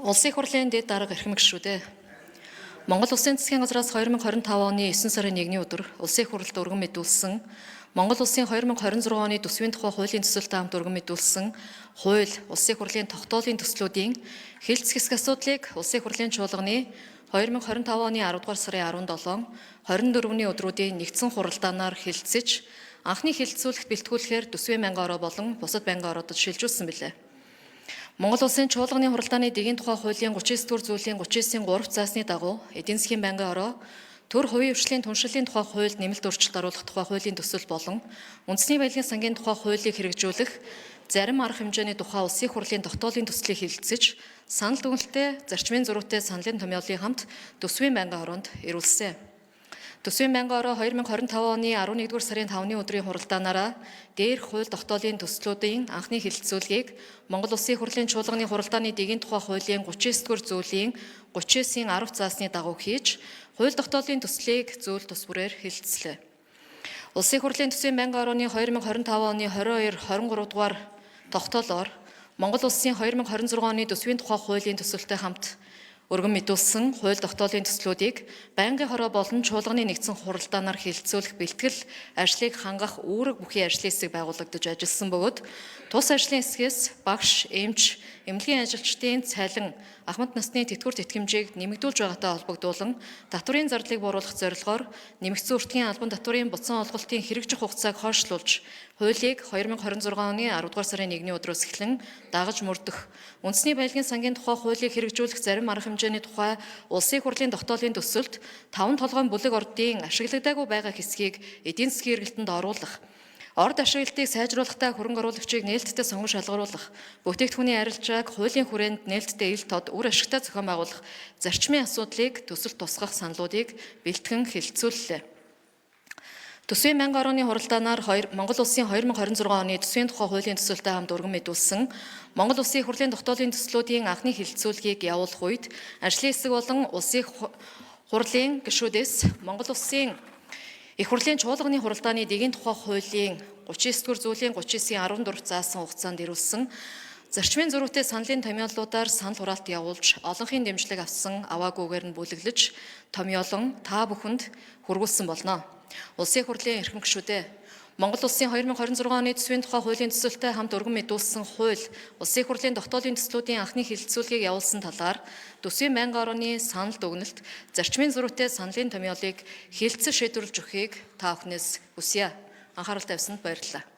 Улсын их хурлын дэд дарга эрхэм гишүүдээ. Монгол Улсын засгийн газраас 2025 оны 9 сарын 1-ний өдөр Улсын их хурлд өргөн мэдүүлсэн Монгол Улсын 2026 оны төсвийн тухай хуулийн төсөлтэй хамт өргөн мэдүүлсэн хууль Улсын их хурлын тогтоолын төслүүдийн хэлц хэсэг асуудлыг Улсын их хурлын чуулганы 2025 оны 10 дугаар сарын 17, 24-ний өдрүүдийн нэгдсэн хуралдаанаар хэлэлцэж анхны хэлэлцүүлэгт бэлтгүүлэхээр төсвийн 1000 евро болон бусад байнгын ороодод шилжүүлсэн билээ. Монгол Улсын чуулганы хуралдааны дэгийн тухай хуулийн 39-р зүйлийн 39-ийн 3 заасны дагуу эдийн засгийн байнгын ороо төр хувийн хвшлийн түншлэлийн тухай хуульд нэмэлт өөрчлөлт оруулах тухай хуулийн төсөл болон үндэсний баялагын сангийн тухай хуулийг хэрэгжүүлэх зарим арга хэмжээний тухай Улсын их хурлын тогтоолын төслийг хэлэлцэж санал дүгнэлттэй зарчмын зөрүүтэй саналын томьёолын хамт төсвийн байнгын ороонд ирүүлсэн. Төсвийн байнгын ороо 2025 оны 11-р сарын 5-ны өдрийн хуралдаанаараа дээрх хууль тогтоолын төслүүдийн анхны хэлэлцүүлгийг Монгол Улсын их хурлын чуулганы хуралдааны дэгийн тухай хуулийн 39-р зүйлийн 39-ийн 10 заасны дагуу хийж хууль тогтоолын төслийг зүйл тус бүрээр хэлэлцлээ. Улсын их хурлын төсвийн байнгын орооны 2025 оны 22-23 дугаар тогтоолоор Монгол Улсын 2026 оны төсвийн тухай хуулийн төсөлтэй хамт өргөн мэдүүлсэн хууль тогтоолын төслүүдийг байнгын хороо болон чуулганы нэгдсэн хуралдаанаар хэлэлцүүлэх бэлтгэл ажлыг хангах үүрэг бүхий ажлын хэсэг байгуулагдаж ажилласан бөгөөд тус ажлын хэсгээс багш, эмч, эмнэлгийн ажилчдын цалин, ахмад насны тэтгэвэр тэтгэмжийг нэмэгдүүлж байгаатай холбогдуулан татврын зардлыг бууруулах зорилгоор нэмэгдсэн өртгийн албан татврын буцаан олголтын хэрэгжих хугацааг хойшлуулж хуулийг 2026 оны 10 дугаар сарын 1-ний өдрөөс эхлэн дагаж мөрдөх, үндэсний баялагын сангийн тухай хуулийг хэрэгжүүлэх зарим арга хэмжээний тухай Улсын их хурлын тогтоолын төсөлд 5 толгойн бүлэг ордын ашиглагдаагүй байгаа хэсгийг эдийн засгийн эргэлтэнд оруулах, орд ашиглалтыг сайжруулахтай хөрөнгө оруулагчийг нээлттэй сонгон шалгаруулах, бүтээгдэхүүний арилжааг хуулийн хүрээнд нээлттэй ил тод үр ашигтай зохион байгуулах зарчмын асуудлыг төсөлд тусгах саналуудыг бэлтгэн хэлэлцүүллээ. Төсвийн 1000 орооны хуралдаанаар Монгол Улсын 2026 оны төсвийн тухай хуулийн төсөлтэй хамт өргөн мэдүүлсэн Монгол Улсын их хурлын тогтоолын төслүүдийн анхны хэлэлцүүлгийг явуулах үед ажлын хэсэг болон Улсын их хурлын гишүүдээс Монгол Улсын их хурлын чуулганы хуралдааны дэгийн тухай хуулийн 39-р зүйлийн 39-ийн 14 заасан хугацаанд ирүүлсэн зарчмын зөрүүтэй саналын томьёолуудаар санал хураалт явуулж олонхын дэмжлэг авсан аваагүйгээр нь бүлэглэж томьёолон та бүхэнд хүргүүлсэн болно. Улсын их хурлын эрхэм гишүүдээ Монгол Улсын 2026 оны төсвийн тухай хуулийн төсөлтэй хамт өргөн мэдүүлсэн хууль Улсын их хурлын тогтоолын төслүүдийн анхны хэлэлцүүлгийг явуулсан талаар төсвийн 1000 орооны санал дүгнэлт зарчмын зөрүүтэй саналын томьёолыг хэлэлцэж шийдвэрлэж өгөхийг та бүхнээс хүсье. Анхаарал тавьсанд баярлалаа.